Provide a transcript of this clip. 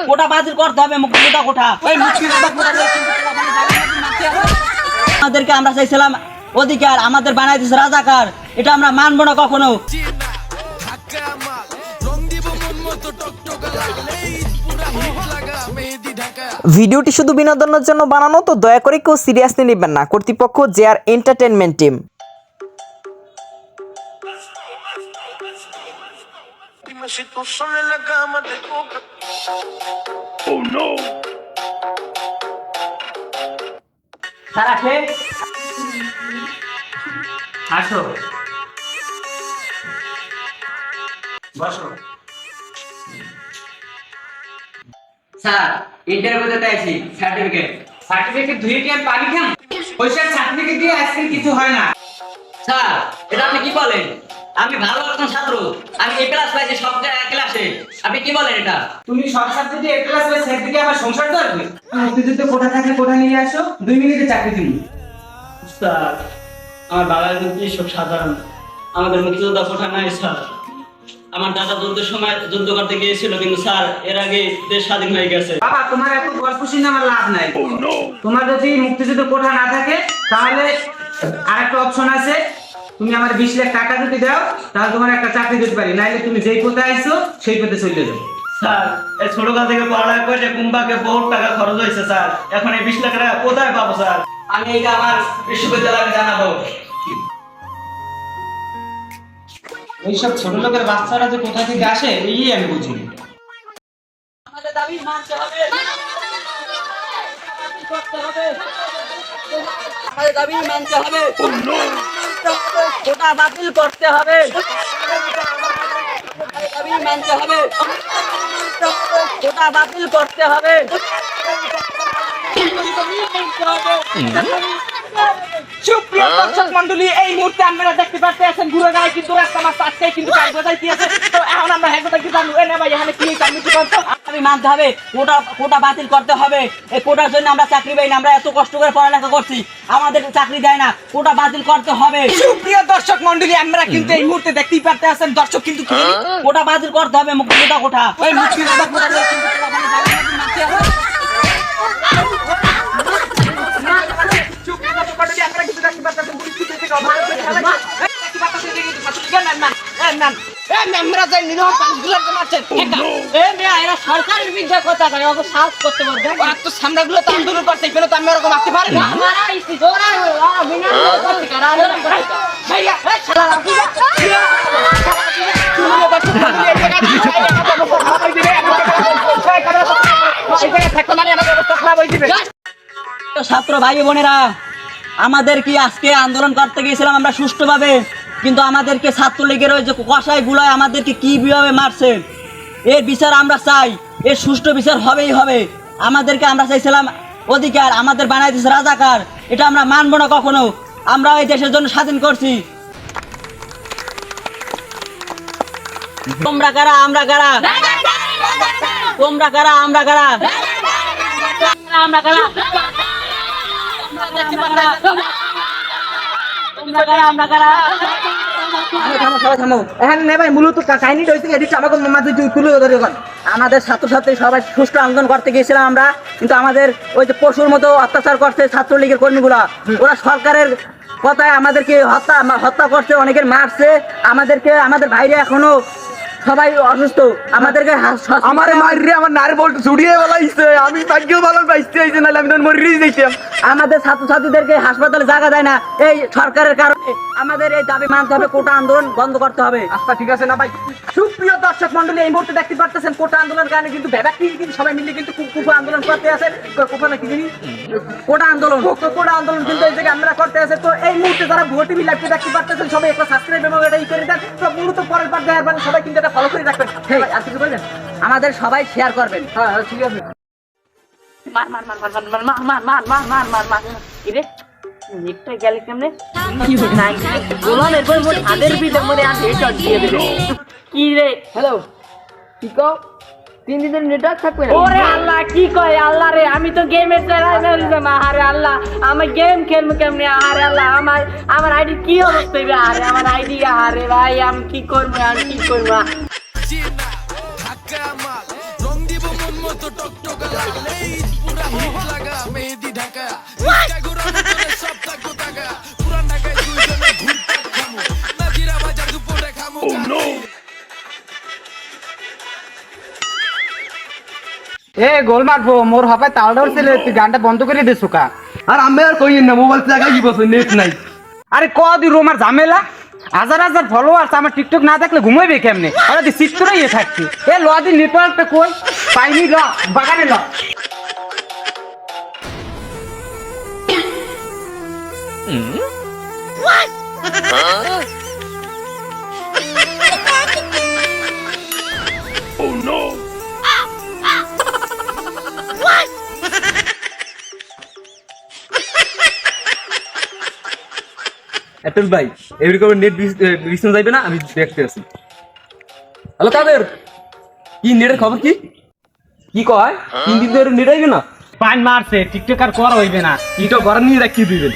কোটা বাতিল করতে হবে, মুক্তিযোদ্ধা কোটা। ওই মুক্তিযোদ্ধা কোটা আমাদেরকে আমরা চাইছিলাম অধিকার, আমাদের বানাই দিয়েছে রাজাকার, এটা আমরা মানবো না কখনো। ভিডিওটি শুধু বিনোদনের জন্য বানানো, তো দয়া করে কেউ সিরিয়াসলি নেবেন না। কর্তৃপক্ষ JR এন্টারটেইনমেন্ট টিম। স্যার আসে, আসো বসো। স্যার ইন্টারভিউ দিতে আইছি, সার্টিফিকেট ধুয়ে কি আমি পানি খাম? ওইসব সার্টিফিকেট দিয়ে আজকে কিছু হয় না। স্যার এটা আপনি কি বলেন? আমি ভালো একজন ছাত্র, আমি এ ক্লাস পাইছি সব ক্লাসে, আপনি কি বলেন এটা? তুমি সব সাবজেক্টে এ ক্লাস পেয়ে সেট দিকে আবার সংসার করবে? মুক্তিযুদ্ধ কোটা থাকে, কোটা নিয়ে আসো, 2 মিনিটে চাকরি দিন। স্যার আমার বাবার কিন্তু সব সাধারণ, আমাদের মুক্তিযোদ্ধা কোটা নাই স্যার। আমার দাদা যুদ্ধের সময় যুদ্ধ করতে গিয়েছিল, কিন্তু স্যার এর আগে দেশ স্বাধীন হয়ে গেছে। বাবা তোমার এত গল্প শুনে আমার লাভ নাই। তোমার যদি মুক্তিযুদ্ধ কোটা না থাকে তাহলে আরেকটা অপশন আছে, তুমি আমার 20 লাখ টাকা যদি দাও তাহলে তোমার একটা চাকরি দিতে পারি, নাইলে তুমি যেই পথে আইছো সেই পথে চলে যাও। স্যার এই ছোটকাল থেকে পড়ালেখা করে কুম্বাকে বহুত টাকা খরচ হয়েছে স্যার, এখন এই 20 লাখ টাকা কোথায় পাবো স্যার? আমি এটা আমার বিশ্ববিদ্যালয়ে জানাবো। এইসব ছোট লোকের বাচ্চারা যে কোথা থেকে আসে এই আমি বুঝি না। আমাদের দাবি মানতে হবে, করতে হবে, আমাদের দাবি মানতে হবে, কোটা বাতিল করতে হবে, আমাদের দাবি মানতে হবে, কোটা বাতিল করতে হবে। সুপ্রিয় দর্শক মণ্ডলী, এই মুহূর্তে আপনারা দেখতে পাচ্ছেন গুড়াগাড়ায় কিন্তু রাস্তা মাছ আজকে কিন্তু কাজ বোঝাই দিয়েছে। তো এখন আমরা হ্যাঁ কথা কি জানবো? এ না ভাই এখানে কি আমি কি করছো? আমি মানতে হবে, কোটা বাতিল করতে হবে। এই কোটার জন্য আমরা চাকরি পাই না, আমরা এত কষ্ট করে পড়ালেখা করছি, আমাদের চাকরি দেয় না, কোটা বাতিল করতে হবে। সুপ্রিয় দর্শক মণ্ডলী, আমরা কিন্তু এই মুহূর্তে দেখতেই পাচ্ছেন দর্শক কিন্তু কোটা বাতিল করতে হবে, মুক্তিযোদ্ধা কোটা। ওই মুক্তিযোদ্ধা কোটা কিন্তু সরকারের বিরুদ্ধে কথা করে ওকে সাহস করতে পারবে তো সামনাগুলো তো আন্দোলন করছে, এখানে তো আমি ওরকম আসতে পারি না। ছাত্র ভাই বোনেরা, আমাদের কি আজকে আন্দোলন করতে গিয়েছিলাম আমরা সুষ্ঠুভাবে, কিন্তু আমাদেরকে ছাত্রলীগের ওই যে কষাই গুলায় আমাদেরকে কি ভাবে মারছে, এর বিচার আমরা চাই, এর সুষ্ঠু বিচার হবেই হবে। আমাদেরকে আমরা চাইছিলাম অধিকার, আমাদের বানাই দিয়েছে রাজাকার, এটা আমরা মানবো না কখনো। আমরা এই দেশের জন্য স্বাধীন করছি। তোমরা কারা আমরা কারা, তোমরা কারা আমরা কারা, আমরা কারা, আমরা কারা। আমাদের ছাত্রছাত্রী সবাই সুষ্ঠু আন্দোলন করতে গিয়েছিলাম আমরা, কিন্তু আমাদের ওই যে পশুর মতো অত্যাচার করছে ছাত্রলীগের কর্মীগুলা। ওরা সরকারের কথায় আমাদেরকে হত্যা করছে, অনেকের মারছে আমাদেরকে। আমাদের বাইরে এখনো সবাই অসুস্থ, আমাদেরকে আমার মাইরে আমার নার বলতে ছুড়িয়ে বলাইছে, আমি ভাগ্য ভালো পাইতে আইছি, না আমি তো মরিয়ে দিতাম। আমাদের ছাত্রছাত্রীদেরকে হাসপাতালে জায়গা দেয় না এই সরকারের কারণে। আমাদের এই দাবি মানতে হবে, কোটা আন্দোলন বন্ধ করতে হবে। আচ্ছা ঠিক আছে না ভাই। সুপ্রিয় দর্শক মণ্ডলী, এই মুহূর্তে দেখতে পাচ্ছেন কোটা আন্দোলনের কারণে কিন্তু কিন্তু সবাই মিলে কিন্তু কুকুর আন্দোলন করতে আছে। কোটা নাকি জিনিস কোটা আন্দোলন, কোটা আন্দোলন কিন্তু এই জায়গায় আমরা করতে আছে। তো এই মুহূর্তে যারা ভুয়া টিভি লাইভে দেখতে পাচ্ছেন সবাই একটা সাবস্ক্রাইব এবং এটা ই করে দেন। তো মূলত পরের বার দেওয়ার মানে সবাই কিন্তু এটা ফলো করে রাখবেন। আর কিছু বলবেন? আমাদের সবাই শেয়ার করবেন। হ্যাঁ ঠিক আছে। মার মার মার মার মার মার মার মার মার মার মার মার মার ইরে নিকটা গেল কেমনে নাই গোলাম এরপর মোর হাতের ভিতর মনে আর হেডশট দিয়ে দিবে। কি রে হ্যালো কি কও? 3 দিনের নেটওয়ার্ক থাকবে না? ওরে আল্লাহ কি কয় আল্লাহ রে, আমি তো গেমে চালাই না। আরে আল্লাহ আমি গেম খেলবো কেমনে? আরে আল্লাহ আমার আইডি কি অবস্থা হবে? আরে আমার আইডি, আরে ভাই আমি কি করব, আমি কি করব? এ গোল মারবো মোর হাফায় তালটা উঠছিল তুই গানটা বন্ধ করে দে সুকা আর আমি আর কই না মোবাইল লাগাই কি বসে নেট নাই আরে কদি রোমার ঝামেলা হাজার হাজার ফলোয়ার্স আমার টিকটক না দেখলে ঘুমাইবে কেমনে আরে তুই সিট্টুরাই থাকছি এ লদি নেটওয়ার্কটা কই পাইনি ল বাগানে ল এটল ভাই এরকম নেট বিছনা যাইবে না আমি দেখতে আছি হ্যালো কাদের কি নেটের খবর কি কি কয় 3 দিন ধরে নেট আইবে না পান মারছে টিকটক আর করা হইবে না এটা ঘরে নিয়ে রাখি দিবেন